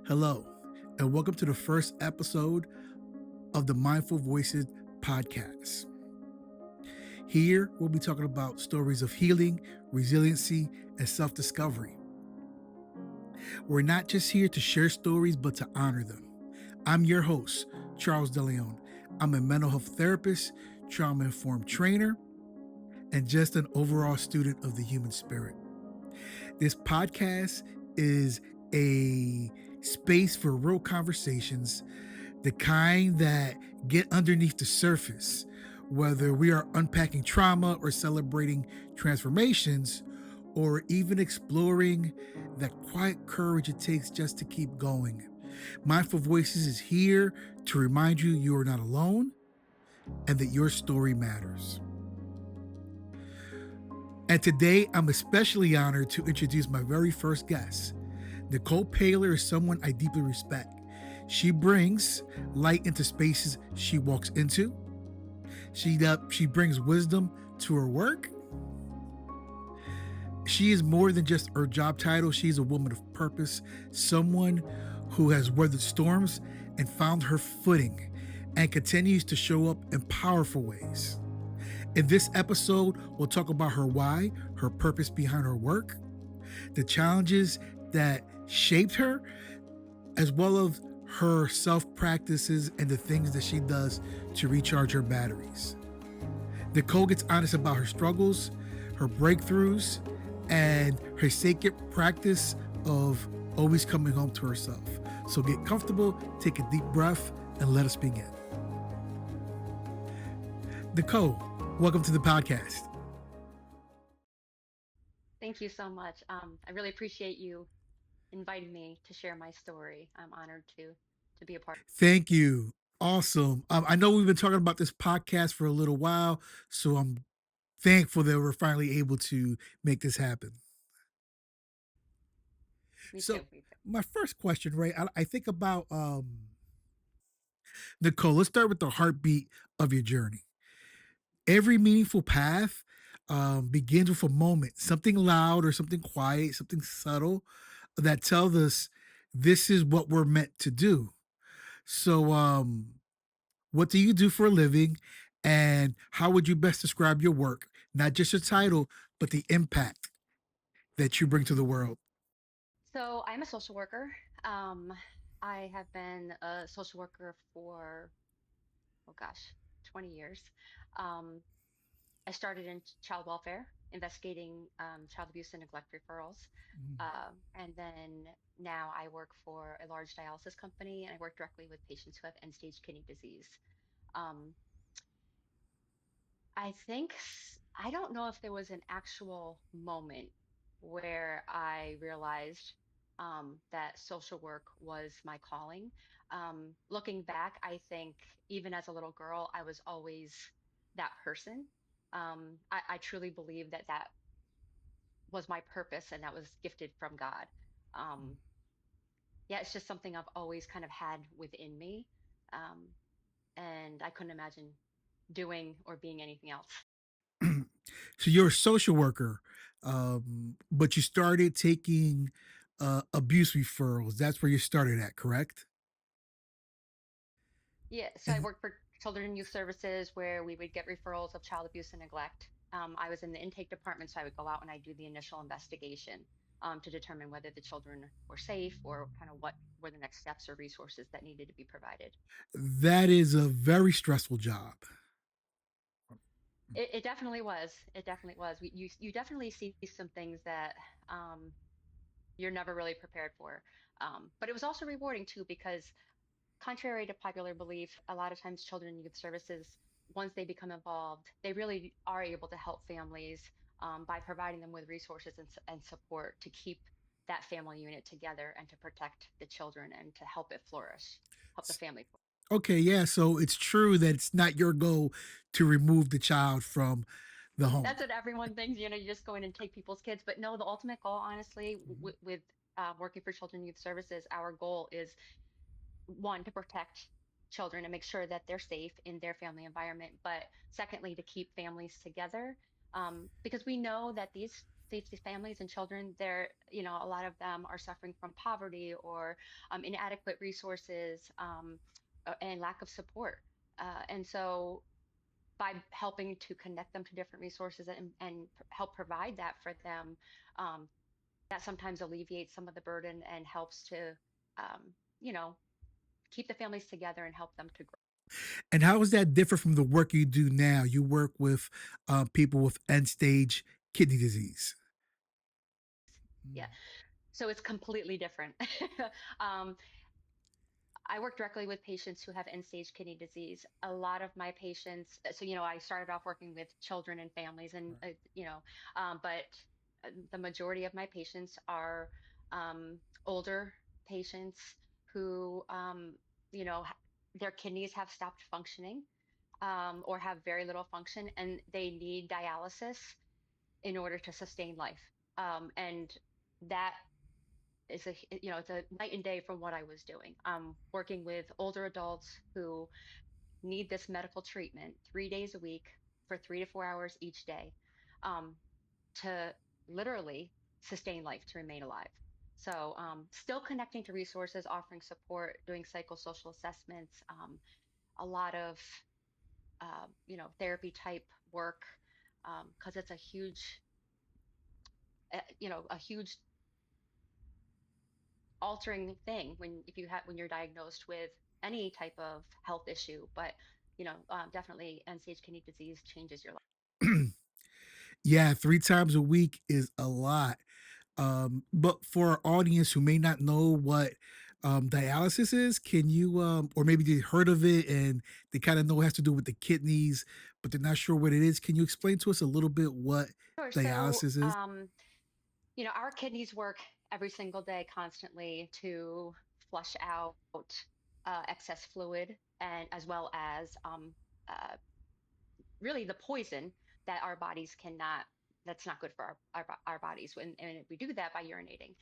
Hello, and welcome to the first episode of the Mindful Voices podcast. Here, we'll be talking about stories of healing, resiliency, and self discovery. We're not just here to share stories, but to honor them. I'm your host, Charles DeLeon. I'm a mental health therapist, trauma informed trainer, and just an overall student of the human spirit. This podcast is a space for real conversations, the kind that get underneath the surface, whether we are unpacking trauma or celebrating transformations, or even exploring that quiet courage it takes just to keep going. Mindful Voices is here to remind you you are not alone and that your story matters. And today, I'm especially honored to introduce my very first guest. Nicole Paylor is someone I deeply respect. She brings light into spaces she walks into. She brings wisdom to her work. She is more than just her job title. She's a woman of purpose, someone who has weathered storms and found her footing and continues to show up in powerful ways. In this episode, we'll talk about her why, her purpose behind her work, the challenges that shaped her, as well as her self practices and the things that she does to recharge her batteries. Nicole gets honest about her struggles, her breakthroughs, and her sacred practice of always coming home to herself. So get comfortable, take a deep breath, and let us begin. Nicole, welcome to the podcast. Thank you so much. I really appreciate you inviting me to share my story. I'm honored to be a part. Thank you. Awesome. I know we've been talking about this podcast for a little while, so I'm thankful that we're finally able to make this happen. Me So, too. Me too. my first question, right? I think about Nicole. Let's start with the heartbeat of your journey. Every meaningful path begins with a moment, something loud or something quiet, something subtle that tells us this is what we're meant to do. So, what do you do for a living, and how would you best describe your work? Not just your title, but the impact that you bring to the world. So I'm a social worker. Um, I have been a social worker for, oh gosh, 20 years. Um, I started in child welfare, investigating child abuse and neglect referrals. And then now I work for a large dialysis company and I work directly with patients who have end-stage kidney disease. Um, I don't know if there was an actual moment where I realized that social work was my calling. Looking back, I think even as a little girl, I was always that person. I truly believe that that was my purpose and that was gifted from God. Um, yeah, it's just something I've always kind of had within me. Um, and I couldn't imagine doing or being anything else. So you're a social worker, but you started taking abuse referrals. That's where you started at, correct? Yeah, so I And worked for Children and Youth Services where we would get referrals of child abuse and neglect. I was in the intake department, so I would go out and I do the initial investigation to determine whether the children were safe or kind of what were the next steps or resources that needed to be provided. that is a very stressful job. It definitely was. It definitely was. You definitely see some things that you're never really prepared for. But it was also rewarding too because contrary to popular belief, a lot of times children and youth services, once they become involved, they really are able to help families by providing them with resources and support to keep that family unit together and to protect the children and to help it flourish, help the family flourish. Okay, yeah. So it's true that it's not your goal to remove the child from the home. That's what everyone thinks, you just go in and take people's kids. But no, the ultimate goal, honestly, with working for children and youth services, our goal is one, to protect children and make sure that they're safe in their family environment, but secondly, to keep families together because we know that these families and children, they're, a lot of them are suffering from poverty or inadequate resources, and lack of support. And so by helping to connect them to different resources and help provide that for them, um, that sometimes alleviates some of the burden and helps to, um, you know, keep the families together and help them to grow. And how is that different from the work you do now? You work with people with end stage kidney disease. Yeah. Mm, So it's completely different. um, I work directly with patients who have end-stage kidney disease. A lot of my patients, so I started off working with children and families, and right. but the majority of my patients are older patients who, their kidneys have stopped functioning, or have very little function, and they need dialysis in order to sustain life. And that is it's a night and day from what I was doing. Working with older adults who need this medical treatment 3 days a week for 3 to 4 hours each day, um, to literally sustain life, to remain alive. So, still connecting to resources, offering support, doing psychosocial assessments, a lot of therapy type work, because it's a huge altering thing when you're diagnosed with any type of health issue. But definitely end-stage kidney disease changes your life. Yeah, 3 times a week is a lot. But for our audience who may not know what dialysis is, can you, or maybe they heard of it and they kind of know it has to do with the kidneys, but they're not sure what it is? Can you explain to us a little bit what Sure. So, dialysis is? our kidneys work every single day constantly to flush out excess fluid, and as well as uh, really the poison that our bodies cannot that's not good for our bodies, and we do that by urinating.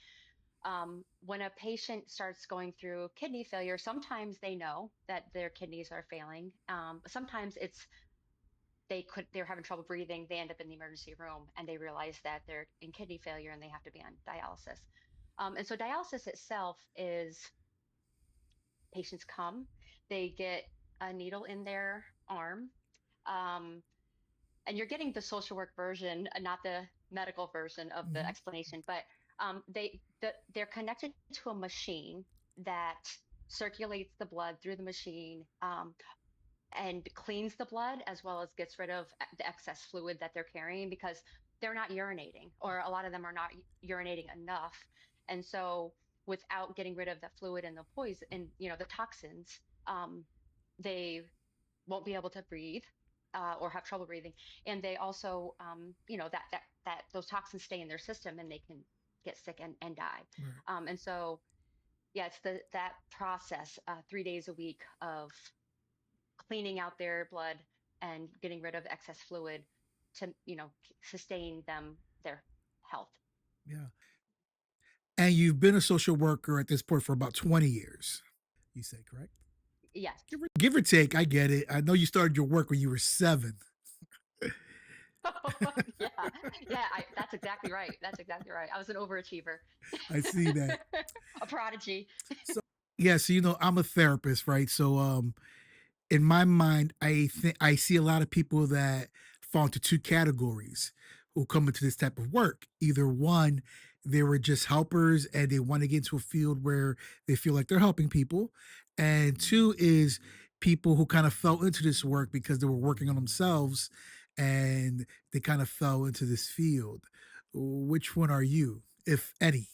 When a patient starts going through kidney failure, sometimes they know that their kidneys are failing. Sometimes they're having trouble breathing. They end up in the emergency room and they realize that they're in kidney failure and they have to be on dialysis. And so dialysis itself is, patients come, they get a needle in their arm. Um, and you're getting the social work version, not the medical version of the Mhm. explanation, but they're connected to a machine that circulates the blood through the machine, and cleans the blood as well as gets rid of the excess fluid that they're carrying, because they're not urinating, or a lot of them are not urinating enough. And so without getting rid of the fluid and the poison and the toxins, um, they won't be able to breathe, or have trouble breathing. And they also, that those toxins stay in their system and they can get sick and die. Right. And so, yeah, it's that process, 3 days a week of cleaning out their blood and getting rid of excess fluid to, sustain their health. Yeah. And you've been a social worker at this point for about 20 years, you say, correct? Yes. Give or take, I get it. I know you started your work when you were 7. Yeah. Yeah. That's exactly right. That's exactly right. I was an overachiever, I see that. a prodigy. So, yeah, so I'm a therapist, right? So in my mind, I think I see a lot of people that fall into two categories who come into this type of work. Either one, they were just helpers and they want to get into a field where they feel like they're helping people. And two is people who kind of fell into this work because they were working on themselves and they kind of fell into this field. Which one are you, if any?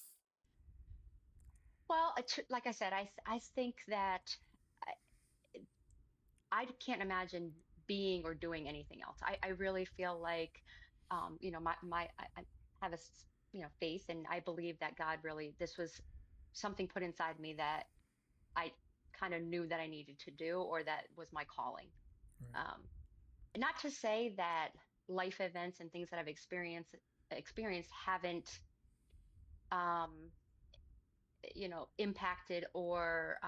Well, like I said, I think that I can't imagine being or doing anything else. I really feel like, I have faith, and I believe that God really, this was something put inside me that I kind of knew that I needed to do, or that was my calling. Right, Um, Not to say that life events and things that I've experienced haven't, um, impacted or,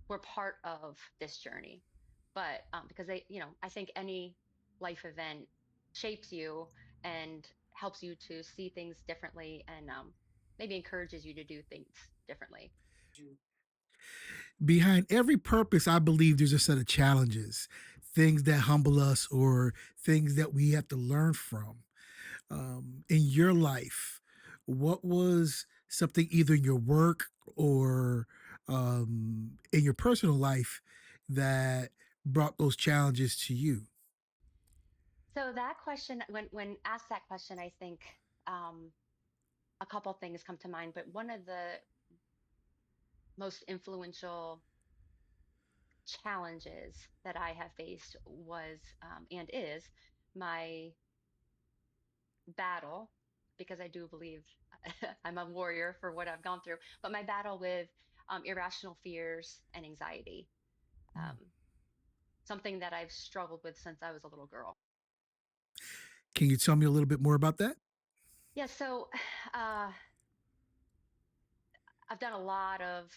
were part of this journey. But because I think any life event shapes you and helps you to see things differently and maybe encourages you to do things differently. Behind every purpose, I believe there's a set of challenges, things that humble us or things that we have to learn from. In your life, what was something either in your work or in your personal life that brought those challenges to you? So that question, when asked that question, I think um, a couple things come to mind. But one of the most influential challenges that I have faced was and is my battle, because I do believe I'm a warrior for what I've gone through, but my battle with irrational fears and anxiety, Mm. um, something that I've struggled with since I was a little girl. Can you tell me a little bit more about that? Yeah, so uh, I've done a lot of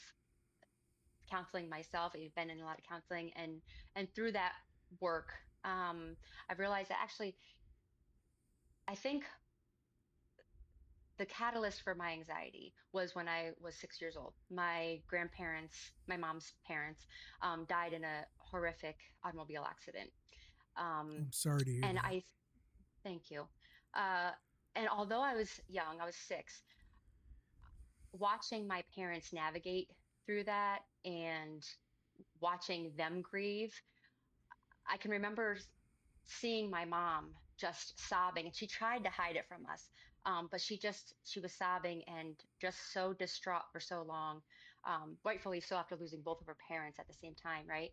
counseling myself. I've been in a lot of counseling, and through that work, I've realized that actually, I think the catalyst for my anxiety was when I was 6 years old. My grandparents, my mom's parents, died in a horrific automobile accident. Um, I'm sorry to hear and that. I thank you. Uh, and although I was young, I was 6, watching my parents navigate through that and watching them grieve, I can remember seeing my mom just sobbing, and she tried to hide it from us. But she was sobbing and just so distraught for so long, rightfully so after losing both of her parents at the same time, right?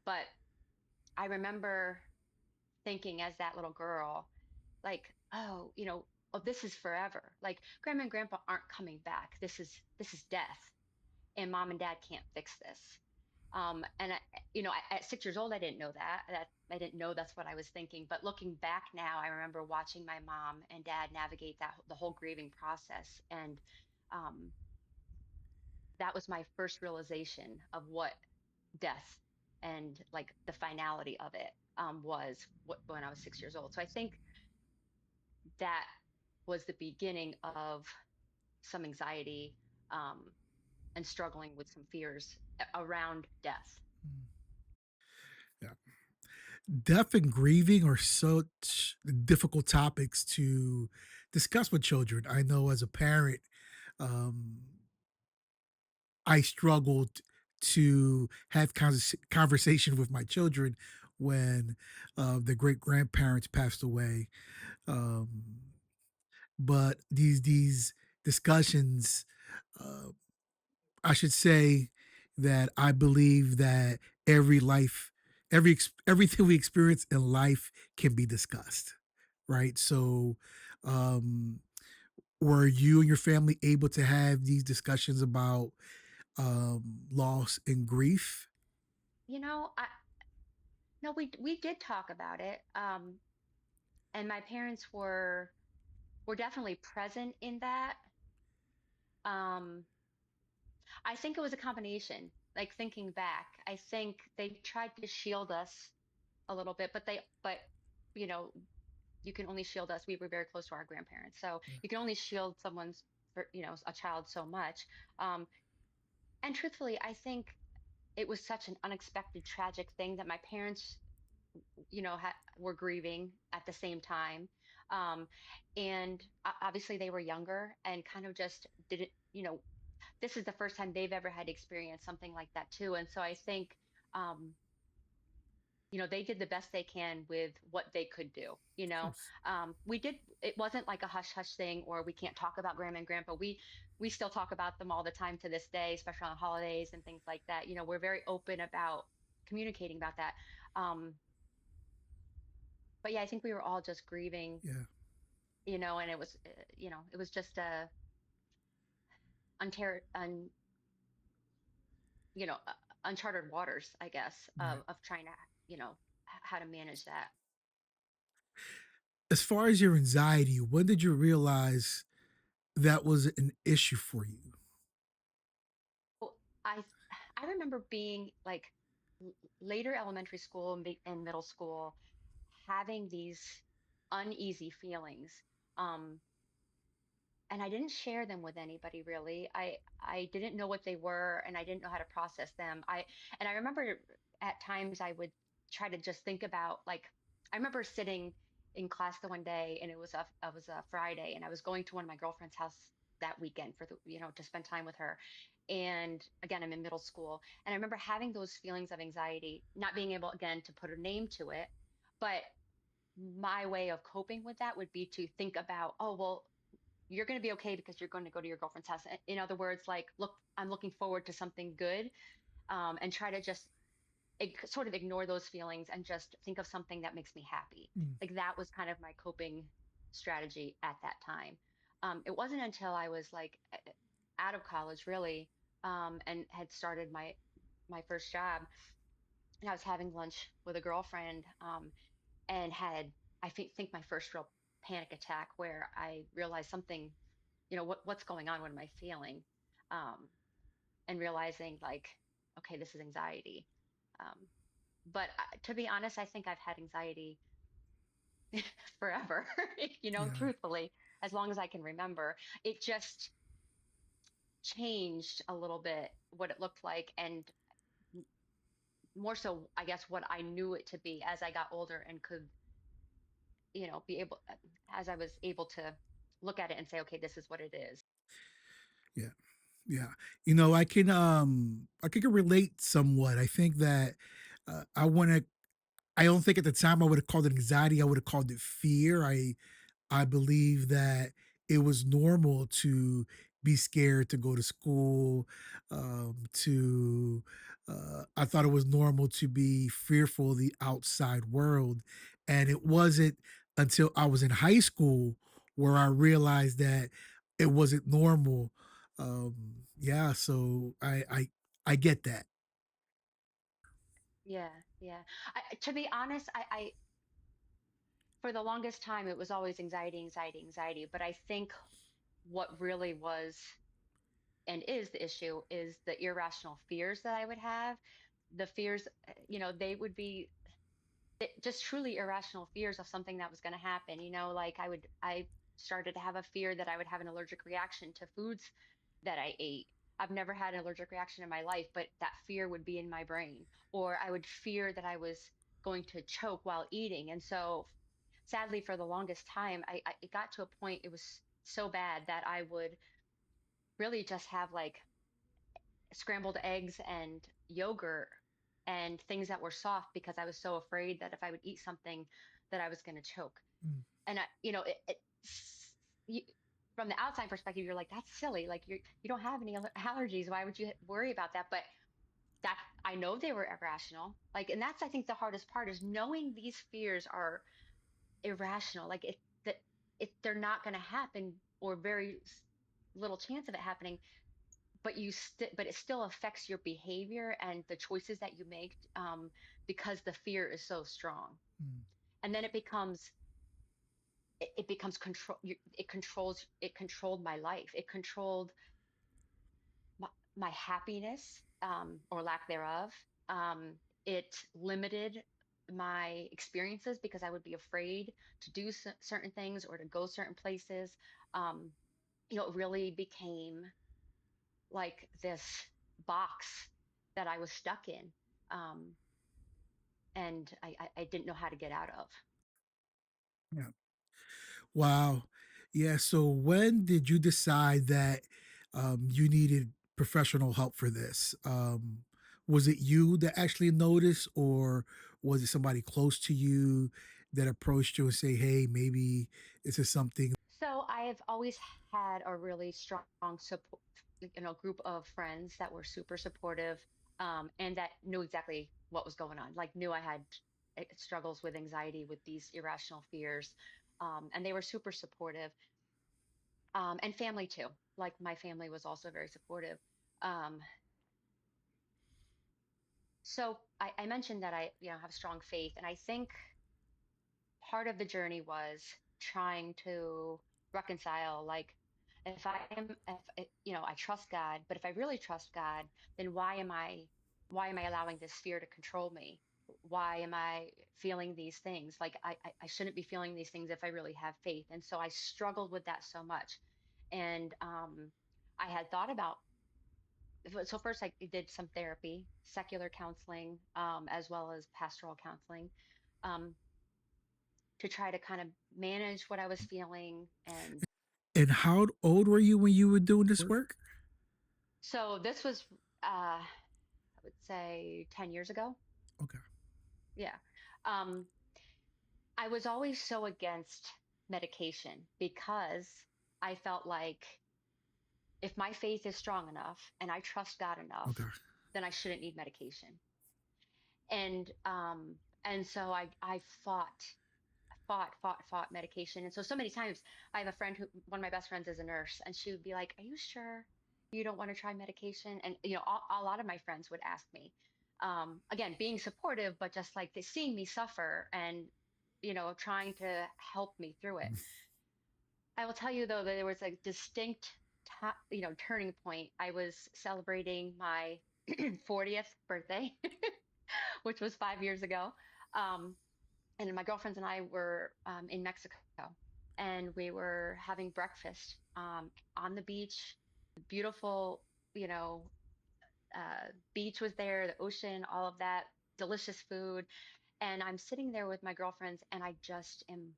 But I remember thinking as that little girl, like, oh, oh, this is forever. Like grandma and grandpa aren't coming back. This is death, and mom and dad can't fix this. And at 6 years old, I didn't know that. That I didn't know that's what I was thinking. But looking back now, I remember watching my mom and dad navigate the whole grieving process, and um, that was my first realization of what death and like the finality of it when I was 6 years old. So I think that was the beginning of some anxiety um, and struggling with some fears around death. Mm. Yeah. Death and grieving are such difficult topics to discuss with children. I know as a parent, um, I struggled to have conversation with my children when the great grandparents passed away. Um, but these discussions, uh, I should say that I believe that every life, everything we experience in life can be discussed, right? So, um, were you and your family able to have these discussions about loss and grief? I no, we did talk about it, and my parents were definitely present in that. Um, I think it was a combination. Like thinking back, I think they tried to shield us a little bit, but you know, you can only shield us. We were very close to our grandparents, so Yeah, you can only shield someone's, a child so much. Um, and truthfully, I think it was such an unexpected, tragic thing that my parents were grieving at the same time. Um, and obviously they were younger and kind of just didn't, this is the first time they've ever had experienced something like that too. And so I think, um, they did the best they can with what they could do. of course. It wasn't like a hush hush thing or we can't talk about grandma and grandpa. We still talk about them all the time to this day, especially on holidays and things like that. We're very open about communicating about that. Um, but yeah, I think we were all just grieving, Yeah, and it was just a unter un, uncharted waters, I guess, right. of trying to, how to manage that. As far as your anxiety, when did you realize that was an issue for you? Well, I remember being like later elementary school and middle school, having these uneasy feelings Um, and I didn't share them with anybody really. I didn't know what they were, and I didn't know how to process them. I remember at times I would try to just think about, like, I remember sitting in class the one day, and it was a Friday, and I was going to one of my girlfriend's house that weekend for the, to spend time with her. And again, I'm in middle school, and I remember having those feelings of anxiety, not being able again to put a name to it, but my way of coping with that would be to think about, oh, well, you're going to be okay because you're going to go to your girlfriend's house. In other words, like, look, I'm looking forward to something good, and try to just sort of ignore those feelings and just think of something that makes me happy. Mm. Like that was kind of my coping strategy at that time. It wasn't until I was like out of college, really, and had started my first job, and I was having lunch with a girlfriend, and had, think my first real panic attack where I realized something, what's going on, what am I feeling, um, and realizing, like, okay, this is anxiety. um, but to be honest, I think I've had anxiety forever, Yeah. truthfully, as long as I can remember. It just changed a little bit what it looked like, and more so, I guess, what I knew it to be as I got older and could, be able, as I was able to look at it and say, okay, this is what it is. Yeah. Yeah. I can relate somewhat. I think that I want to I don't think at the time I would have called it anxiety. I would have called it fear. I believe that it was normal to be scared to go to school. I thought it was normal to be fearful of the outside world, and it wasn't until I was in high school where I realized that it wasn't normal. Yeah, so I get that. Yeah, yeah. To be honest, for the longest time, it was always anxiety, anxiety, anxiety. But I think what really was and is the issue is the irrational fears that I would have. The fears, they would be just truly irrational fears of something that was going to happen. Like I started to have a fear that I would have an allergic reaction to foods that I ate. I've never had an allergic reaction in my life, but that fear would be in my brain. Or I would fear that I was going to choke while eating. And so, sadly, for the longest time, it got to a point, it was so bad that I would really just have like scrambled eggs and yogurt and things that were soft, because I was so afraid that if I would eat something that I was going to choke. Mm, And you, from the outside perspective, you're like, that's silly. Like you don't have any allergies. Why would you worry about that? But that, I know they were irrational. Like, and that's, I think, the hardest part is knowing these fears are irrational. Like that they're not going to happen, or very little chance of it happening, but but it still affects your behavior and the choices that you make, because the fear is so strong. mm, And then it becomes control. It controlled my life. It controlled my, my happiness, or lack thereof. um, it limited my experiences because I would be afraid to do certain things or to go certain places. um, it really became like this box that I was stuck in, um, and I didn't know how to get out of. yeah. Wow. Yeah. So when did you decide that you needed professional help for this? Was it you that actually noticed, or was it somebody close to you that approached you and say, "Hey, maybe this is something"? So I've always had a really strong support, group of friends that were super supportive, and that knew exactly what was going on. Like, knew I had struggles with anxiety, with these irrational fears, and they were super supportive. And family too. Like, my family was also very supportive. Um, so I mentioned that I, have strong faith, and I think part of the journey was trying to reconcile, like, if I trust God, but if I really trust God, then why am I allowing this fear to control me? why am I feeling these things? Like I shouldn't be feeling these things if I really have faith. And so I struggled with that so much. And I had thought about, so first I did some therapy, secular counseling, as well as pastoral counseling, um, to try to kind of manage what I was feeling. And And how old were you when you were doing this work? so this was, I would say 10 years ago. Okay. Yeah. Um, I was always so against medication because I felt like if my faith is strong enough and I trust God enough, Okay. then I shouldn't need medication. And so I fought medication. And so so many times I have a friend who, one of my best friends is a nurse, and she would be like, "Are you sure you don't want to try medication?" And a lot of my friends would ask me, again, being supportive, but just like they seeing me suffer and trying to help me through it. I will tell you though that there was a distinct turning point. I was celebrating my 40th birthday, which was 5 years ago. Um, and my girlfriends and I were in Mexico, and we were having breakfast on the beach. Beautiful, you know, beach was there, the ocean, all of that, delicious food. And I'm sitting there with my girlfriends, and I just am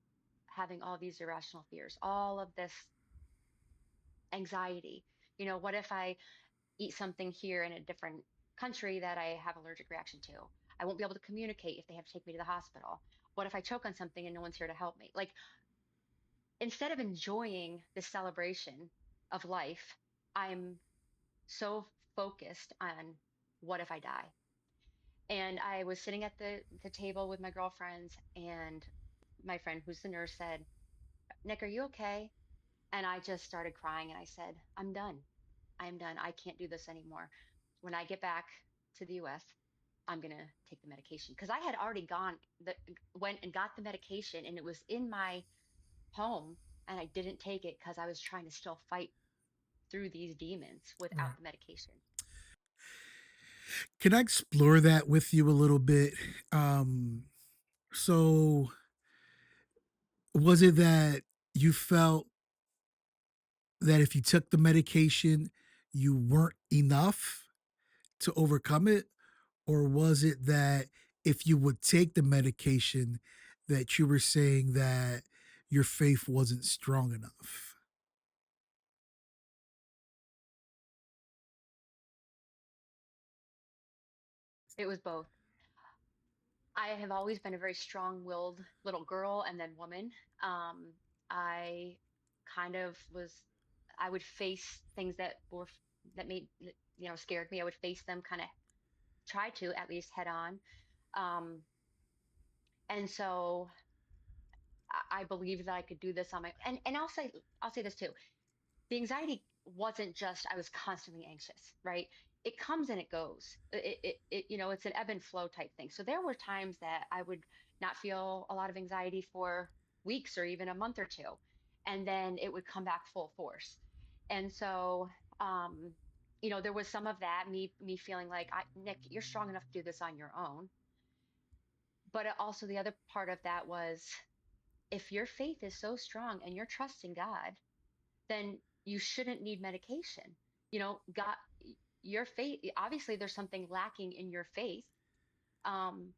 having all these irrational fears, all of this anxiety. What if I eat something here in a different country that I have allergic reaction to? I won't be able to communicate if they have to take me to the hospital. What if I choke on something and no one's here to help me? Like, instead of enjoying the celebration of life, I'm so focused on what if I die? And I was sitting at the table with my girlfriends, and my friend who's the nurse said, "Nick, are you okay?" And I just started crying, and I said, "I'm done. I'm done. I can't do this anymore. When I get back to the US, I'm going to take the medication." Because I had already went and got the medication, and it was in my home, and I didn't take it because I was trying to still fight through these demons Right. without the medication. Can I explore that with you a little bit? So was it that you felt that if you took the medication, you weren't enough to overcome it? Or was it that if you would take the medication, that you were saying that your faith wasn't strong enough? It was both. I have always been a very strong-willed little girl and then woman. Um, I kind of was, I would face things that made, scared me. I would face them, kind of try to at least head on. Um, and so I believed that I could do this on my, and I'll say this too. The anxiety wasn't just I was constantly anxious, right? It comes and it goes. It's an ebb and flow type thing. So there were times that I would not feel a lot of anxiety for weeks or even a month or two, and then it would come back full force. And so, um, there was some of that, me feeling like, Nick, you're strong enough to do this on your own. But also the other part of that was, if your faith is so strong and you're trusting God, then you shouldn't need medication. God, your faith, obviously there's something lacking in your faith,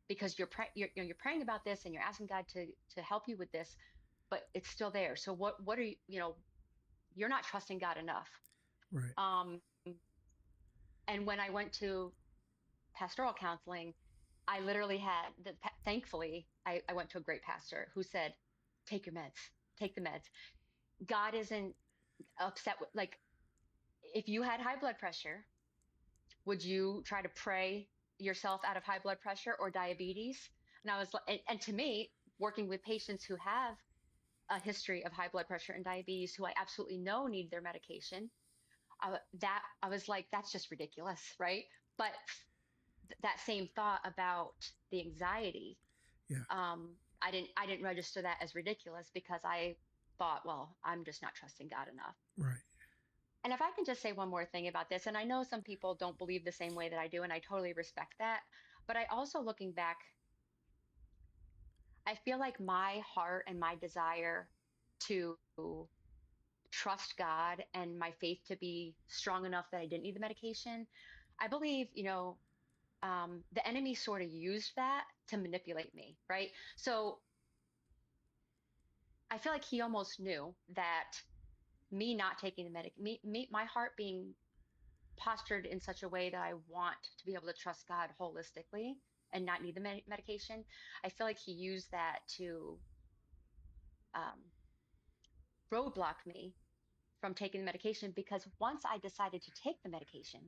because you're praying about this and you're asking God to help you with this, but it's still there. So what are you're not trusting God enough. Right. Um, and when I went to pastoral counseling, I literally had thankfully I went to a great pastor who said, take your meds, take the meds. God isn't upset with, like, if you had high blood pressure, would you try to pray yourself out of high blood pressure or diabetes? And I was like, and to me, working with patients who have a history of high blood pressure and diabetes, who I absolutely know need their medication, that I was like, that's just ridiculous, right? But that same thought about the anxiety, Yeah. um, I didn't register that as ridiculous because I thought, well, I'm just not trusting God enough. Right. And if I can just say one more thing about this, and I know some people don't believe the same way that I do, and I totally respect that. But I also, looking back, I feel like my heart and my desire to trust God and my faith to be strong enough that I didn't need the medication, I believe, the enemy sort of used that to manipulate me, right? So I feel like he almost knew that me not taking the my heart being postured in such a way that I want to be able to trust God holistically and not need the medication. I feel like he used that to um, roadblock me from taking the medication because once I decided to take the medication,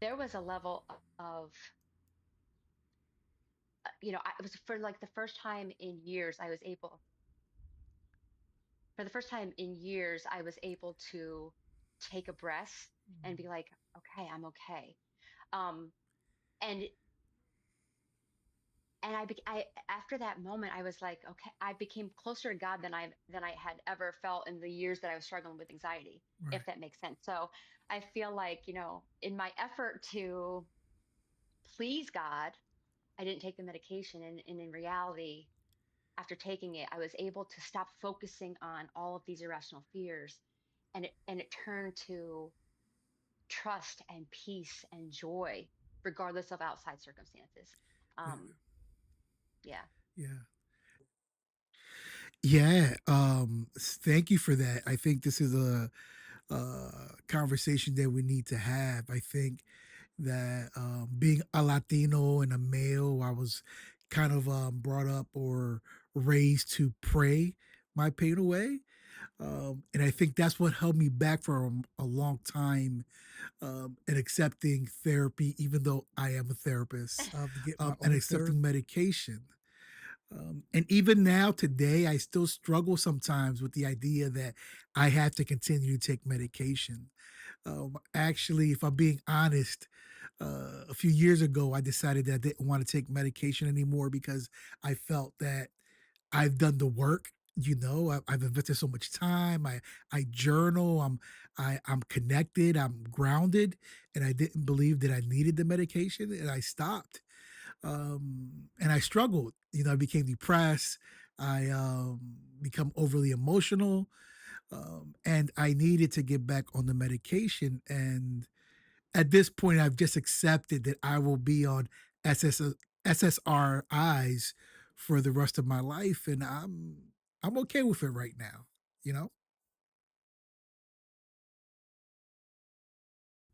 there was a level of, it was for like the first time in years, for the first time in years, I was able to take a breath and be like, okay, I'm okay. Um, and I after that moment, I was like, okay, I became closer to God than I had ever felt in the years that I was struggling with anxiety, Right. if that makes sense. So I feel like, in my effort to please God, I didn't take the medication. And in reality, after taking it, I was able to stop focusing on all of these irrational fears, and it turned to trust and peace and joy, regardless of outside circumstances. Yeah. Um, yeah. Yeah. Yeah. Thank you for that. I think this is a conversation that we need to have. I think that being a Latino and a male, I was kind of brought up or raised to pray my pain away. And I think that's what held me back for a long time in accepting therapy, even though I am a therapist, To get my and own accepting therapy. medication. And even now, today, I still struggle sometimes with the idea that I have to continue to take medication. Actually, if I'm being honest, a few years ago, I decided that I didn't want to take medication anymore because I felt that I've done the work. I've invested so much time. I journal. I'm connected. I'm grounded, and I didn't believe that I needed the medication, and I stopped. And I struggled. I became depressed. I become overly emotional, and I needed to get back on the medication. And at this point, I've just accepted that I will be on SS, SSRIs for the rest of my life, and I'm okay with it right now. You know?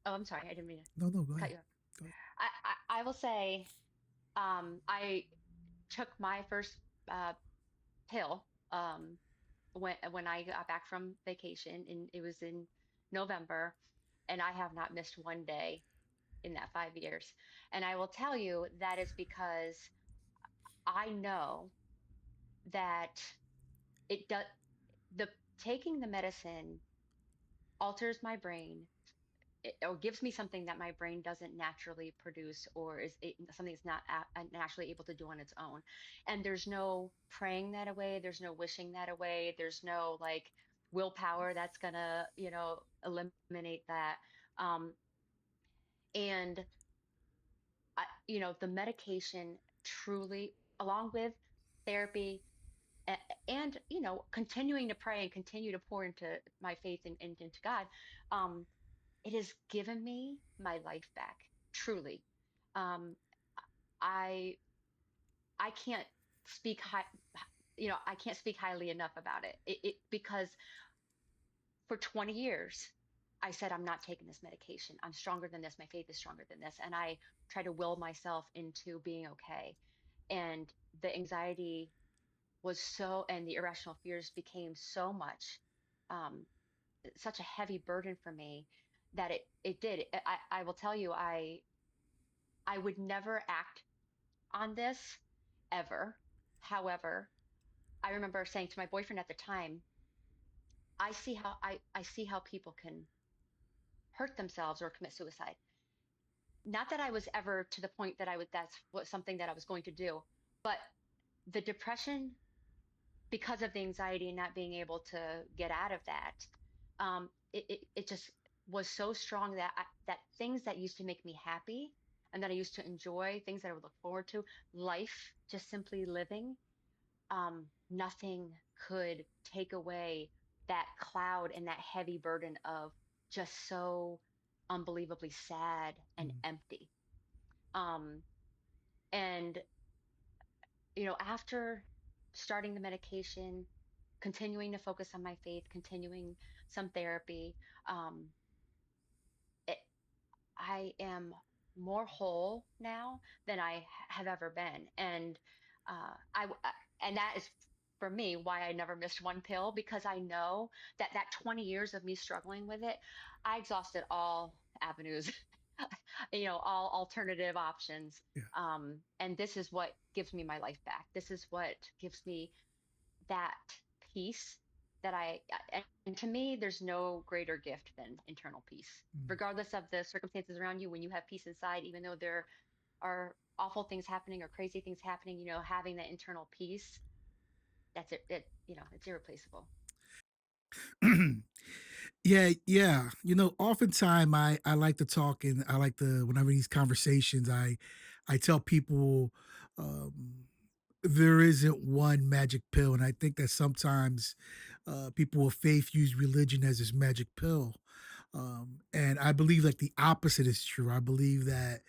Oh, I'm sorry. I didn't mean to No, no, go cut ahead. you off. Go ahead. I will say, I took my first uh, pill when I got back from vacation, and it was in November, and I have not missed one day in that 5 years. And I will tell you that is because I know that it does the taking the medicine alters my brain, or gives me something that my brain doesn't naturally produce, or something it's not naturally able to do on its own. And there's no praying that away, there's no wishing that away, there's no like willpower that's gonna eliminate that. Um, and the medication truly, along with therapy, a- and continuing to pray and continue to pour into my faith and into God, um, it has given me my life back, truly. um, I I can't speak high, I can't speak highly enough about it because for 20 years I said, I'm not taking this medication, I'm stronger than this, my faith is stronger than this, and I try to will myself into being okay. And the anxiety and the irrational fears became so much, um, such a heavy burden for me, that it did. I will tell you, I would never act on this ever. However, I remember saying to my boyfriend at the time, I see how people can hurt themselves or commit suicide. Not that I was ever to the point that that's what something that I was going to do, but the depression, because of the anxiety and not being able to get out of that, it just was so strong that that things that used to make me happy and that I used to enjoy, things that I would look forward to, life, just simply living, nothing could take away that cloud and that heavy burden of just so unbelievably sad and Mm. empty. Um, and after starting the medication, continuing to focus on my faith, continuing some therapy, um, it, I am more whole now than I have ever been. And and that is for me why I never missed one pill, because I know that 20 years of me struggling with it, I exhausted all avenues, all alternative options. Yeah. And this is what gives me my life back. This is what gives me that peace that and to me, there's no greater gift than internal peace. Mm. Regardless of the circumstances around you, when you have peace inside, even though there are awful things happening or crazy things happening, having that internal peace, that's it. It's irreplaceable. Yeah, yeah. Oftentimes I like to talk, and I like to, when I'm in these conversations, I tell people, um, there isn't one magic pill, and I think that sometimes people of faith use religion as this magic pill, and I believe like the opposite is true. I believe that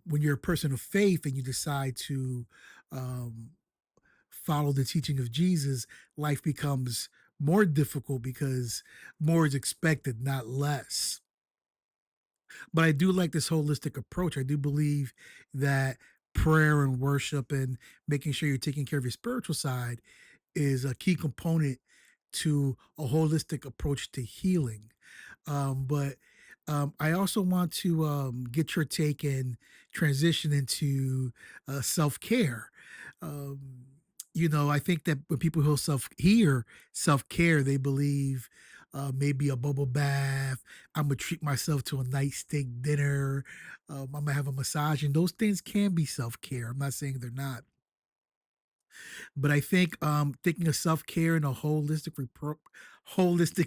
when you're a person of faith and you decide to um, follow the teaching of Jesus, life becomes more difficult because more is expected, not less. But I do like this holistic approach. I do believe that prayer and worship and making sure you're taking care of your spiritual side is a key component to a holistic approach to healing. But I also want to get your take and transition into self care. Um, I think that when people hear self care, they believe maybe a bubble bath. I'm gonna treat myself to a nice steak dinner. I'm gonna have a massage, and those things can be self care. I'm not saying they're not, but I think thinking of self care in a holistic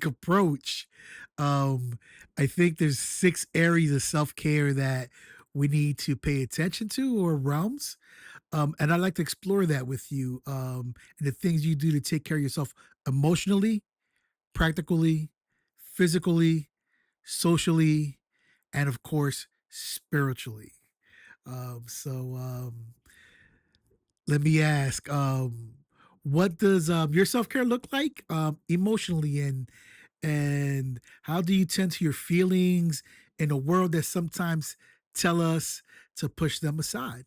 approach, um, I think there's 6 areas of self care that we need to pay attention to, or realms. And I'd like to explore that with you, and the things you do to take care of yourself emotionally, practically, physically, socially, and of course, spiritually. So let me ask, what does your self care look like emotionally, and how do you tend to your feelings in a world that sometimes tell us to push them aside?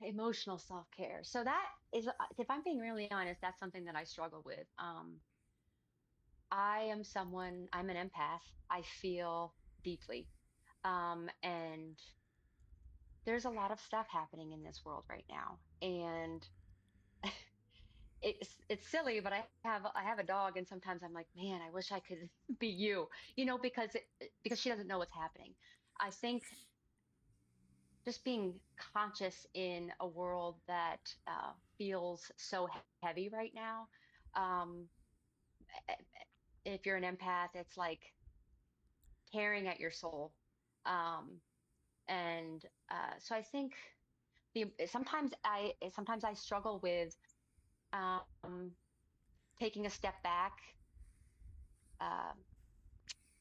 Emotional self care. So that is, if I'm being really honest, that's something that I struggle with. I'm an empath. I feel deeply. And there's a lot of stuff happening in this world right now. And it's silly, but I have a dog, and sometimes I'm like, man, I wish I could be you, because she doesn't know what's happening. I think just being conscious in a world that feels so heavy right now. Um, eh, if you're an empath, it's like tearing at your soul. Um, and so I think sometimes I struggle with um, taking a step back, uh,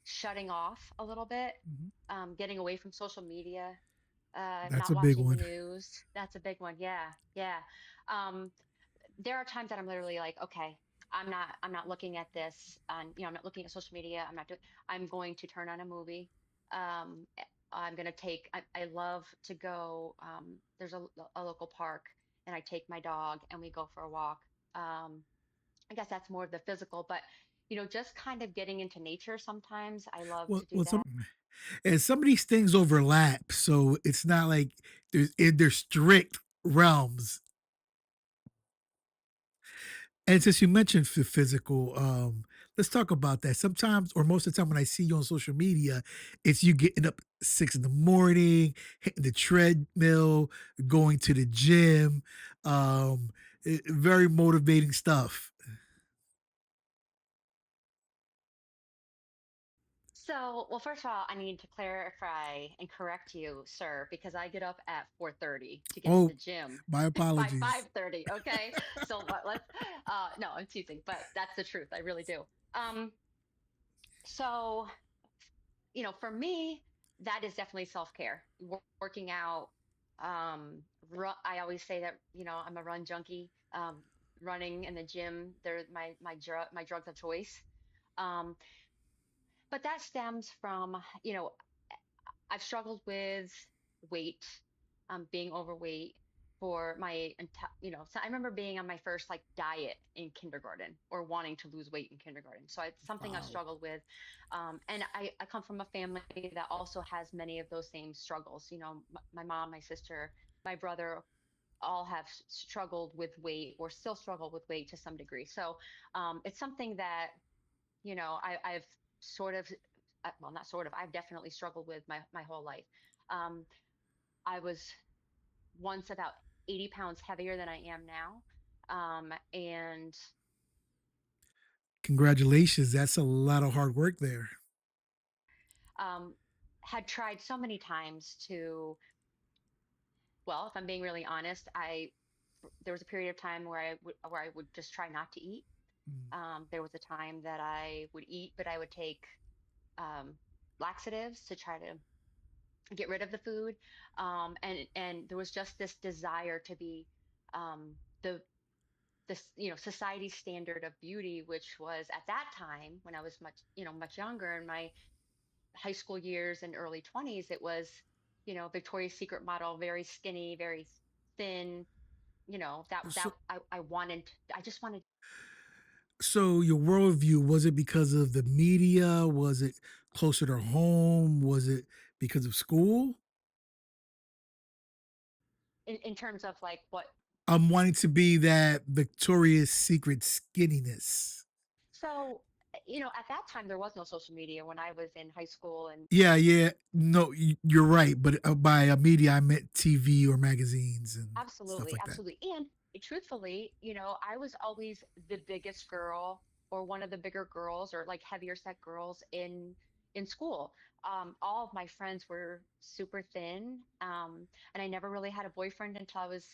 shutting off a little bit, Mhm. getting away from social media, That's not a big watching the one. news. That's a big one. Yeah, yeah. Um, there are times that I'm literally like, okay, I'm not looking at this on, I'm not looking at social media. I'm going to turn on a movie. I'm going to I love to go, there's a local park, and I take my dog and we go for a walk. Um, I guess that's more of the physical, but just kind of getting into nature sometimes. I love Well, to do that. some of these things overlap, so it's not like there's strict realms. And since you mentioned physical, let's talk about that. Sometimes, or most of the time, when I see you on social media, it's you getting up 6 in the morning, hitting the treadmill, going to the gym. Um, Very motivating stuff. So, well, first of all, I need to clarify and correct you, sir, because I get up at 4:30 to get to Oh, the gym my by apologies. 5:30. Okay. So let's, no, I'm teasing, but that's the truth. I really do. Um, so, for me, that is definitely self-care. Working out, I always say that, I'm a run junkie. Running in the gym, they're my drugs of choice. Um, but that stems from, I've struggled with weight, being overweight for my entire, so I remember being on my first like diet in kindergarten or wanting to lose weight in kindergarten. So it's something I've Wow. struggled with. And I come from a family that also has many of those same struggles. My mom, my sister, my brother all have struggled with weight or still struggle with weight to some degree. So it's something that I've sort of, well, not sort of, I've definitely struggled with my whole life. Um, I was once about 80 pounds heavier than I am now. And Congratulations. That's a lot of hard work there. um, had tried so many times to, well, if I'm being really honest, there was a period of time where I would just try not to eat. Mm. There was a time that I would eat, but I would take um, laxatives to try to get rid of the food. And there was just this desire to be um, the society's standard of beauty, which was at that time when I was much younger in my high school years and early 20s. It was Victoria's Secret model, very skinny, very thin. That So, I just wanted. so your worldview, was it because of the media? Was it closer to home? Was it because of school? In terms of like what. I'm wanting to be that Victoria's Secret skinniness. So at that time there was no social media when I was in high school. And Yeah, yeah. No, you're right. But by media, I meant TV or magazines and stuff absolutely, like that. absolutely. And truthfully, I was always the biggest girl or one of the bigger girls or like heavier set girls in school. All of my friends were super thin. And I never really had a boyfriend until I was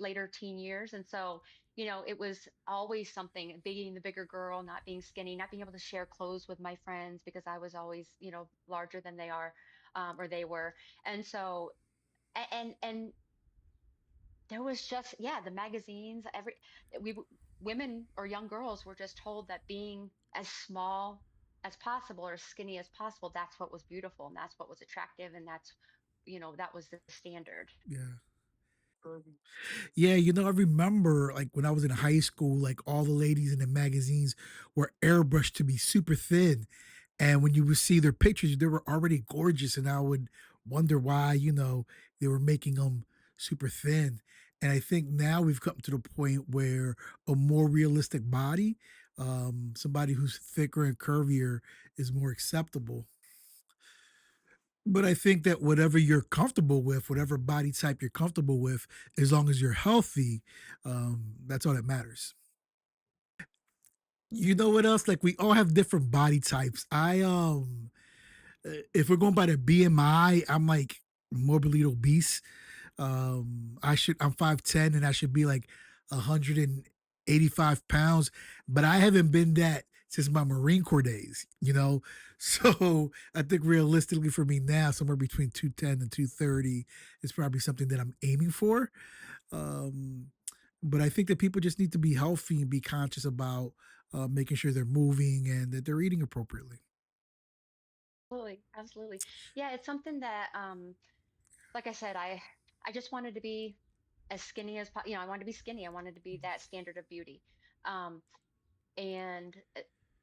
later teen years. And so, it was always something being the bigger girl, not being skinny, not being able to share clothes with my friends because I was always, larger than they are, or they were. And so, and there was just, yeah, the magazines, we women or young girls were just told that being as small as possible or as skinny as possible, that's what was beautiful and that's what was attractive, and that was the standard. Yeah. Yeah, I remember like when I was in high school, like all the ladies in the magazines were airbrushed to be super thin. And when you would see their pictures, they were already gorgeous. And I would wonder why, they were making them super thin. And I think now we've come to the point where a more realistic body, somebody who's thicker and curvier, is more acceptable. But I think that whatever you're comfortable with, whatever body type you're comfortable with, as long as you're healthy, that's all that matters. You know what else? Like we all have different body types. If we're going by the BMI, I'm like morbidly obese. I'm 5'10" and I should be like 185 pounds, but I haven't been that since my Marine Corps days. So I think realistically for me now, somewhere between 210 and 230 is probably something that I'm aiming for. Um, but I think that people just need to be healthy and be conscious about making sure they're moving and that they're eating appropriately. Absolutely, absolutely. Yeah, it's something that like I said, I just wanted to be as skinny as I wanted to be skinny. I wanted to be that standard of beauty. um and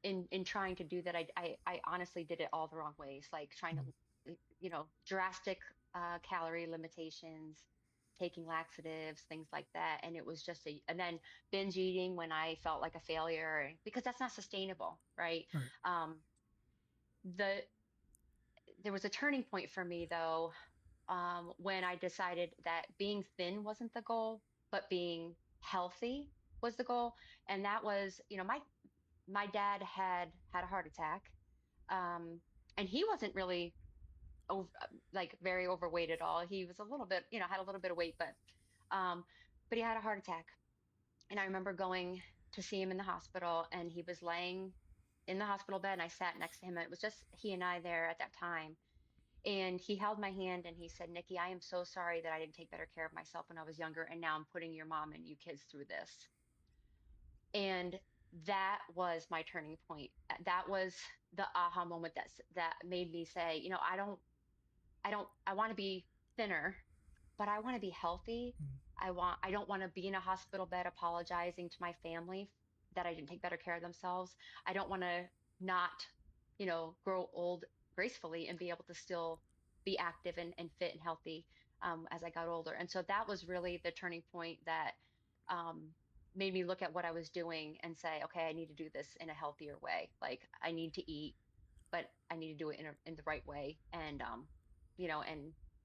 in trying to do that, I honestly did it all the wrong ways, like trying to, drastic calorie limitations, taking laxatives, things like that. And it was just and then binge eating when I felt like a failure, because that's not sustainable, right? All right. um the There was a turning point for me though, when I decided that being thin wasn't the goal, but being healthy was the goal. And that was, my dad had a heart attack. Um, And he wasn't really over, like very overweight at all. He was a little bit, had a little bit of weight, um, but he had a heart attack. And I remember going to see him in the hospital, and he was laying in the hospital bed, and I sat next to him. And it was just he and I there at that time. And he held my hand and he said, Nikki, I am so sorry that I didn't take better care of myself when I was younger. And now I'm putting your mom and you kids through this. And that was my turning point. That was the aha moment that made me say, I want to be thinner, but I want to be healthy. Mm. I don't want to be in a hospital bed apologizing to my family that I didn't take better care of themselves. I don't want to not, grow old gracefully and be able to still be active and fit and healthy as I got older. And so that was really the turning point that um, made me look at what I was doing and say, okay, I need to do this in a healthier way. Like I need to eat, but I need to do it in the right way. And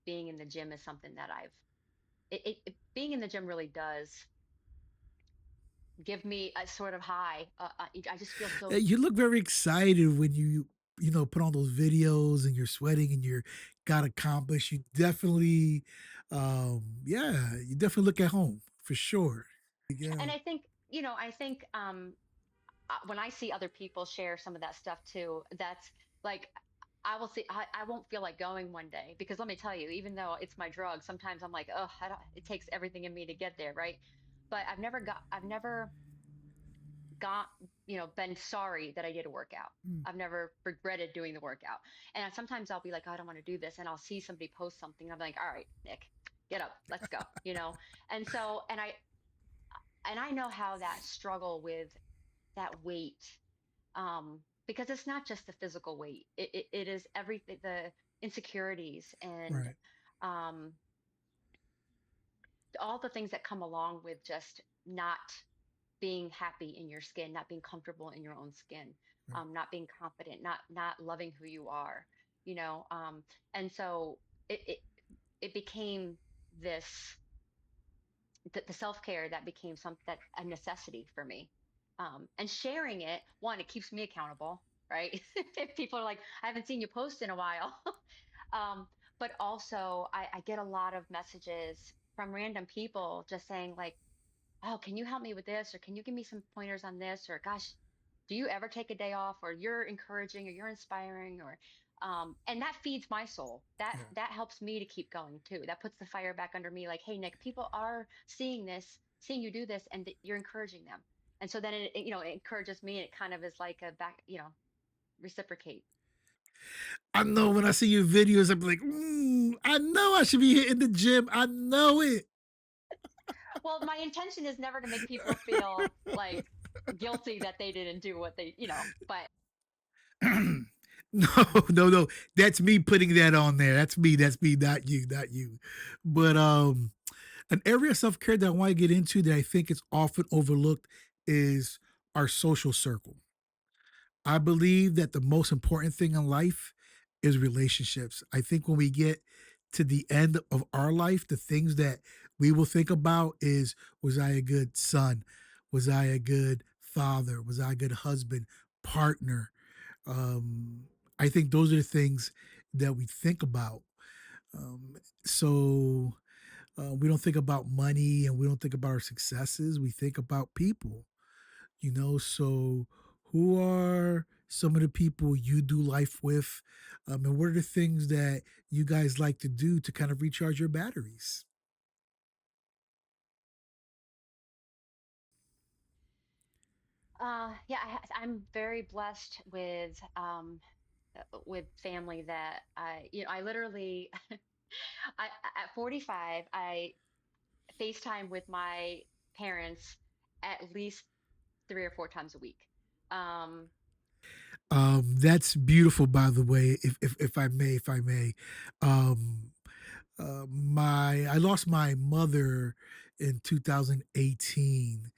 being in the gym is something that being in the gym really does give me a sort of high. I just feel so. You look very excited when put on those videos and you're sweating and you're got accomplished. You definitely look at home for sure. Yeah. And I think when I see other people share some of that stuff too, that's like I won't feel like going one day because let me tell you, even though it's my drug, sometimes I'm like, oh, it takes everything in me to get there, right? But I've never got, been sorry that I did a workout. Mm. I've never regretted doing the workout. And sometimes I'll be like, oh, I don't want to do this. And I'll see somebody post something. And I'm like, all right, Nick, get up, let's go. And so, and I know how that struggle with that weight, because it's not just the physical weight. It is everything, the insecurities and Right. um, all the things that come along with just not being happy in your skin, not being comfortable in your own skin, Right. not being confident, not loving who you are, you know. And so it became this the self care that became that a necessity for me. And sharing it, one, it keeps me accountable, right? If people are like, I haven't seen you post in a while. um, but also, I get a lot of messages from random people just saying like, oh, can you help me with this? Or can you give me some pointers on this? Or gosh, do you ever take a day off? Or you're encouraging or you're inspiring or and that feeds my soul. That Yeah. that helps me to keep going too. That puts the fire back under me. Like, hey, Nick, people are seeing this, seeing you do this, and you're encouraging them. And so then it encourages me. And it kind of is like a back, reciprocate. I know when I see your videos, I'm like, I know I should be hitting the gym. I know it. Well, my intention is never to make people feel like guilty that they didn't do what but No, no. That's me putting that on there. That's me. That's me, not you, not you. But an area of self care that I want to get into that I think is often overlooked is our social circle. I believe that the most important thing in life is relationships. I think when we get to the end of our life, the things that we will think about is, was I a good son? Was I a good father? Was I a good husband, partner? Um, I think those are the things that we think about. Um, so we don't think about money and we don't think about our successes. We think about people, So who are some of the people you do life with? And what are the things that you guys like to do to kind of recharge your batteries? Yeah, I'm very blessed with family that I literally I at 45 I FaceTime with my parents at least 3 or 4 times a week. Um, That's beautiful, by the way. If I may, um, my I lost my mother in 2018,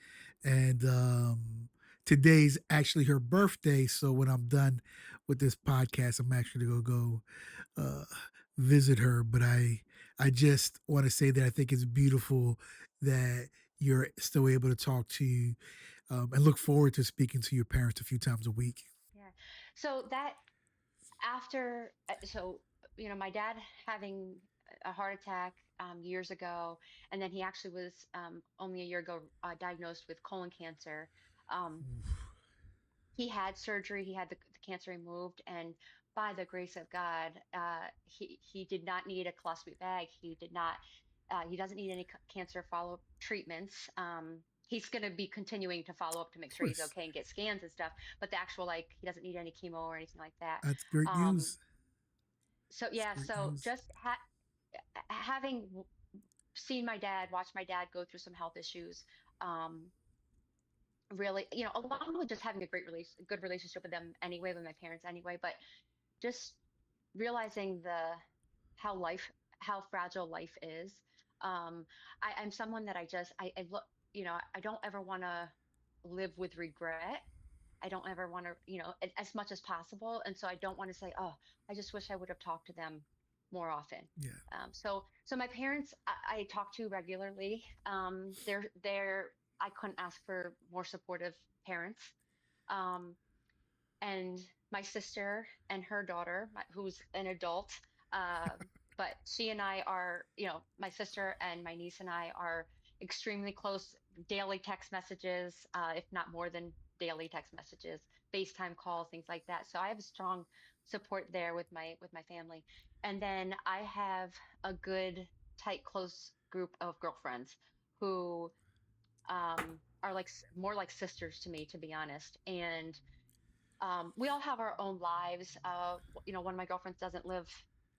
and today's actually her birthday. So when I'm done with this podcast, I'm actually gonna go uh, visit her. But I just want to say that I think it's beautiful that you're still able to talk to and look forward to speaking to your parents a few times a week. yeah. So that after so my dad having a heart attack years ago, and then he actually was only a year ago diagnosed with colon cancer. um, he had surgery, he had the cancer removed, and by the grace of God, he did not need a colostomy bag. He did not. He doesn't need any cancer follow-up treatments. He's going to be continuing to follow up to make Of sure he's course. okay and get scans and stuff. But the actual, like, he doesn't need any chemo or anything like that. That's great Um, news. so That's yeah, great so news. just having seen my dad, watched my dad go through some health issues, um, really, along with just having good relationship with them anyway, with my parents anyway, but just realizing how life, how fragile life is. I'm someone that I look, I don't ever want to live with regret. I don't ever want to, as much as possible. And so I don't want to say, oh, I just wish I would have talked to them more often. Yeah. So my parents, I talk to regularly. I couldn't ask for more supportive parents. Um, and my sister and her daughter, who's an adult, uh, but she and I are, my sister and my niece and I are extremely close. Daily text messages, if not more than daily text messages, FaceTime calls, things like that. So I have a strong support there with my family, and then I have a good, tight, close group of girlfriends who are like more like sisters to me, to be honest. And we all have our own lives. One of my girlfriends doesn't live,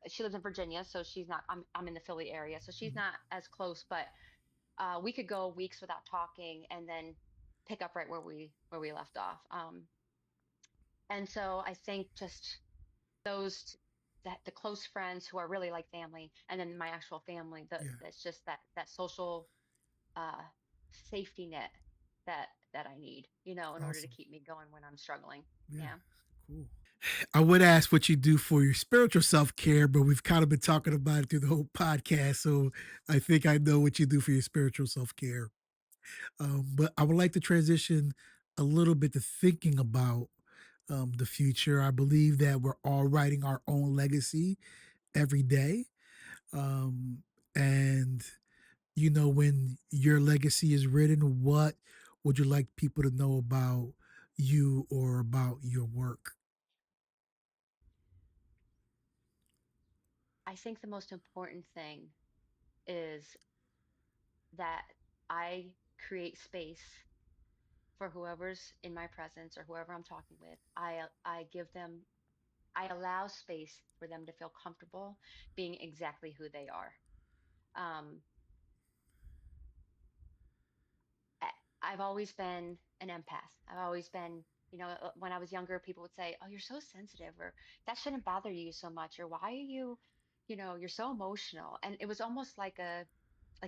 she lives in Virginia, so she's not, I'm in the Philly area, so she's not as close, but we could go weeks without talking and then pick up right where we left off. And so I think just those, that the close friends who are really like family, and then my actual family, Yeah. that's just that social uh, safety net that I need, in order to Awesome. keep me going when I'm struggling. Yeah. Yeah. Cool. I would ask what you do for your spiritual self care, but we've kind of been talking about it through the whole podcast. So I think I know what you do for your spiritual self care. But I would like to transition a little bit to thinking about the future. I believe that we're all writing our own legacy every day. Um, and, when your legacy is written, what would you like people to know about you or about your work? I think the most important thing is that I create space for whoever's in my presence or whoever I'm talking with. I give them, I allow space for them to feel comfortable being exactly who they are. Um, I've always been an empath. I've always been, when I was younger, people would say, "Oh, you're so sensitive," or "That shouldn't bother you so much," or "Why are you, you're so emotional?" And it was almost like a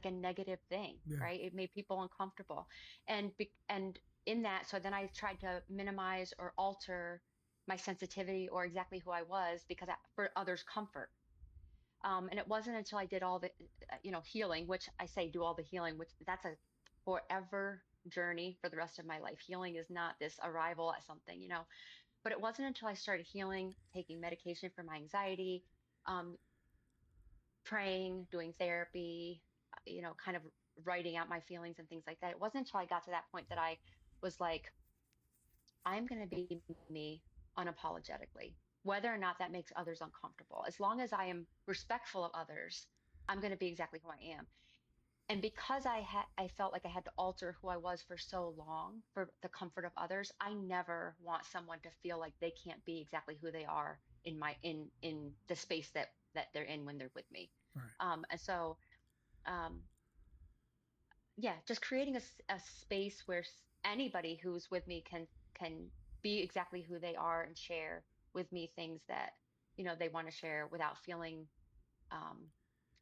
negative thing, Yeah. right? It made people uncomfortable. And in that, so then I tried to minimize or alter my sensitivity or exactly who I was because for others' comfort. And it wasn't until I did all the, healing, which I say do all the healing, which that's a forever journey for the rest of my life. Healing is not this arrival at something, but it wasn't until I started healing, taking medication for my anxiety, um, praying, doing therapy, kind of writing out my feelings and things like that. It wasn't until I got to that point that I was like, I'm going to be me unapologetically, whether or not that makes others uncomfortable. As long as I am respectful of others, I'm going to be exactly who I am. And because I felt like I had to alter who I was for so long for the comfort of others, I never want someone to feel like they can't be exactly who they are in the space that they're in when they're with me. Right. And so um, yeah, just creating a space where anybody who's with me can be exactly who they are and share with me things that they want to share without feeling um,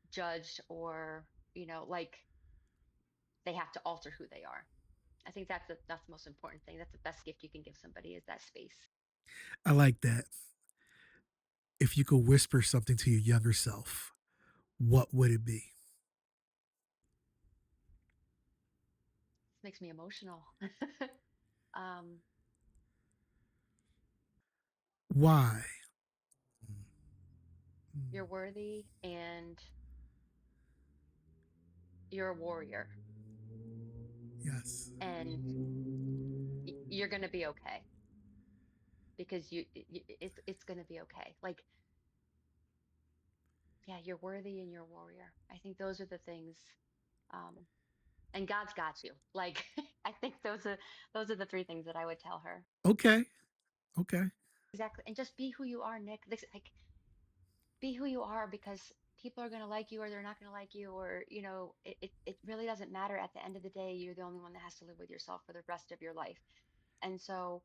judged or like they have to alter who they are. I think that's the most important thing. That's the best gift you can give somebody, is that space. I like that. If you could whisper something to your younger self, what would it be? This makes me emotional. um, Why? You're Mm. worthy and you're a warrior, Yes. and you're going to be okay because it's going to be okay. Like, yeah, you're worthy and you're a warrior. I think those are the things. Um, and God's got you. Like, I think those are the three things that I would tell her. Okay. Okay. Exactly. And just be who you are, Nick. Like, be who you are, because people are going to like you or they're not going to like you, or it really doesn't matter. At the end of the day, you're the only one that has to live with yourself for the rest of your life. And so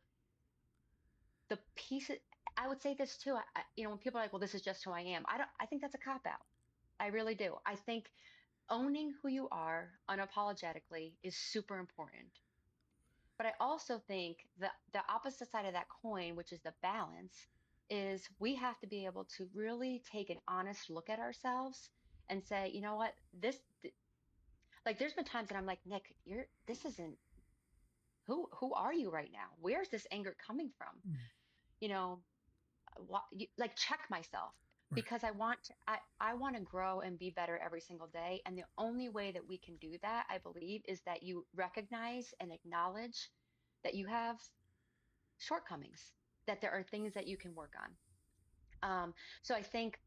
the piece I would say this too. When people are like, well, this is just who I am, I think that's a cop out. I really do. I think owning who you are unapologetically is super important. But I also think the opposite side of that coin, which is the balance, is we have to be able to really take an honest look at ourselves and say, you know what, like there's been times that I'm like, Nick, this isn't who are you right now? Where's this anger coming from? Mm. You know, like check myself, Right. because I want to grow and be better every single day. And the only way that we can do that, I believe, is that you recognize and acknowledge that you have shortcomings, that there are things that you can work on. So I think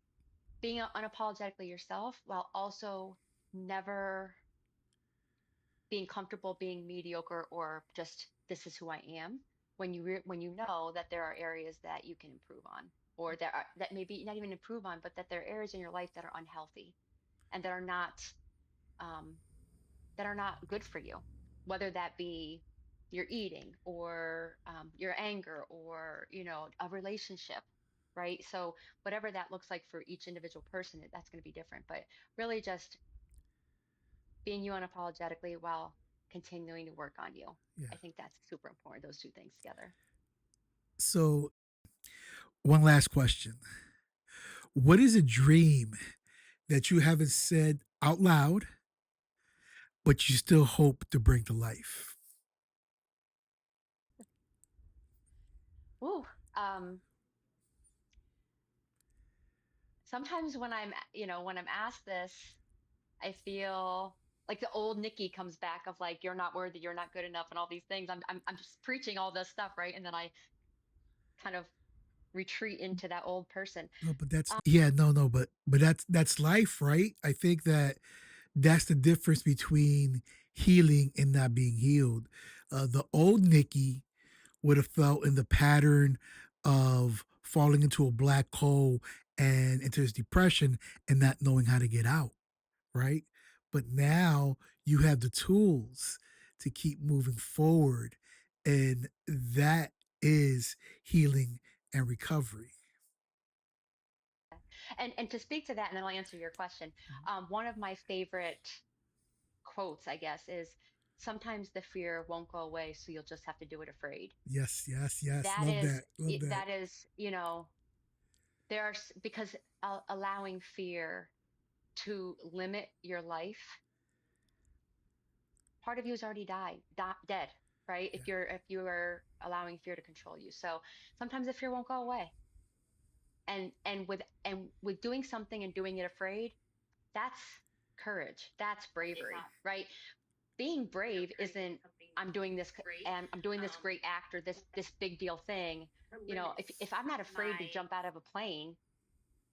being unapologetically yourself while also never being comfortable being mediocre or just this is who I am, when you know that there are areas that you can improve on, or that maybe not even improve on, but that there are areas in your life that are unhealthy and um, that are not good for you, whether that be your eating or your anger or a relationship, right? So whatever that looks like for each individual person, that's going to be different. But really, just being you unapologetically while continuing to work on you. Yeah. I think that's super important. Those two things together. So, one last question. What is a dream that you haven't said out loud, but you still hope to bring to life? Ooh, um, sometimes when I'm asked this, I feel like the old Nikki comes back of like, you're not worthy, you're not good enough, and all these things. I'm just preaching all this stuff, right? And then I kind of retreat into that old person. No, but that's yeah, no, no, but that's life, right? I think that that's the difference between healing and not being healed. The old Nikki would have felt in the pattern of falling into a black hole and into his depression and not knowing how to get out, right? But now you have the tools to keep moving forward, and that is healing and recovery. And to speak to that, and then I'll answer your question. One of my favorite quotes, I guess, is sometimes the fear won't go away, so you'll just have to do it afraid. Yes, yes, yes. That Love is that. Love that. that is, because allowing fear to limit your life, part of you has already dead, right? Yeah, If you are allowing fear to control you. So sometimes the fear won't go away. And with doing something and doing it afraid, that's courage. That's bravery, right? Being brave isn't I'm doing this great act or this big deal thing. If I'm not afraid to jump out of a plane,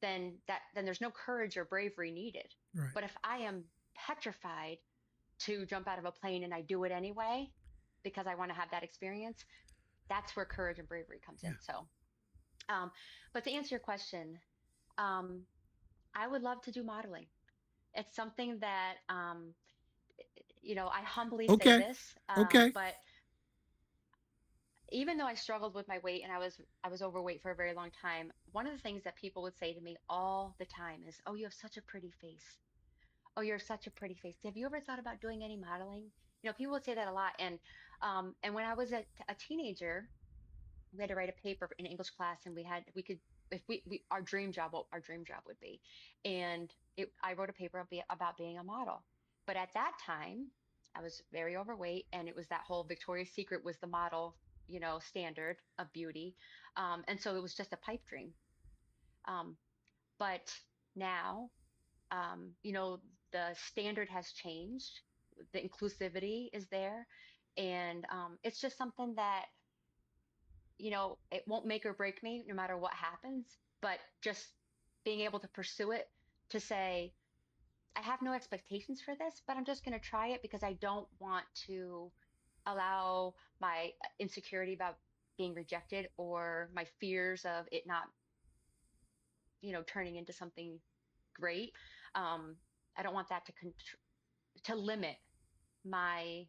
then there's no courage or bravery needed. right. But if I am petrified to jump out of a plane and I do it anyway because I want to have that experience, that's where courage and bravery comes Yeah. in. So, but to answer your question, um, I would love to do modeling. It's something that I humbly say Okay. this, Okay. but even though I struggled with my weight and I was overweight for a very long time, one of the things that people would say to me all the time is, "Oh, you have such a pretty face. Oh, you're such a pretty face. Have you ever thought about doing any modeling?" People would say that a lot. And when I was a teenager, we had to write a paper in English class, and we could if we our dream job, what our dream job would be. And I wrote a paper about being a model. But at that time, I was very overweight, and it was that whole Victoria's Secret was the model, standard of beauty. And so it was just a pipe dream. Um, But now, you know, the standard has changed. The inclusivity is there, and it's just something that, you know, it won't make or break me no matter what happens. But just being able to pursue it, to say, I have no expectations for this, but I'm just going to try it because I don't want to allow my insecurity about being rejected or my fears of it not, you know, turning into something great. Um, I don't want that to limit my,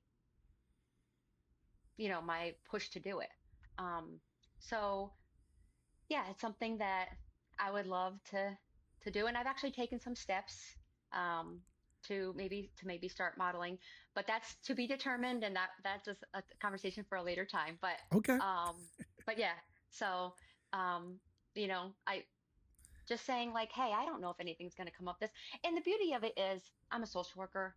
you know, my push to do it. Um, so yeah, it's something that I would love to do, and I've actually taken some steps um, to maybe start modeling, but that's to be determined, and that's just a conversation for a later time. Okay. Um, but yeah, so um, you know, I just saying like, hey, I don't know if anything's going to come up this. And the beauty of it is, I'm a social worker.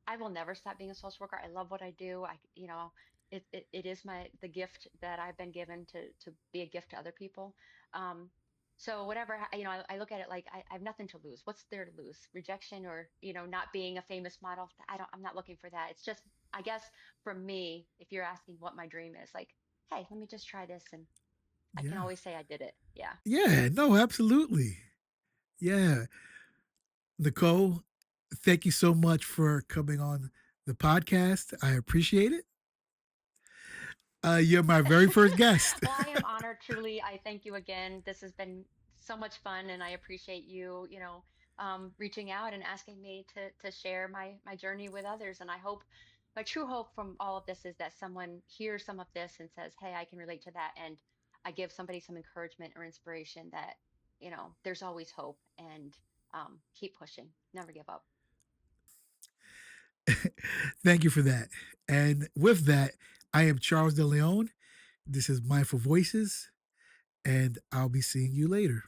I will never stop being a social worker. I love what I do. You know, it is the gift that I've been given to be a gift to other people. Um, so whatever, you know, I look at it like I have nothing to lose. What's there to lose? Rejection, or, you know, not being a famous model. I'm not looking for that. It's just, I guess for me, if you're asking what my dream is, like, hey, let me just try this, and I can Yeah. always say I did it. Yeah. Yeah. No, absolutely. Yeah. Nicole, thank you so much for coming on the podcast. I appreciate it. You're my very first guest. Well, I am honored, truly. I thank you again. This has been so much fun, and I appreciate you, you know, reaching out and asking me to share my journey with others. And I hope, my true hope from all of this is that someone hears some of this and says, "Hey, I can relate to that," and I give somebody some encouragement or inspiration that, you know, there's always hope, and keep pushing, never give up. Thank you for that. And with that, I am Charles De Leon. This is Mindful Voices, and I'll be seeing you later.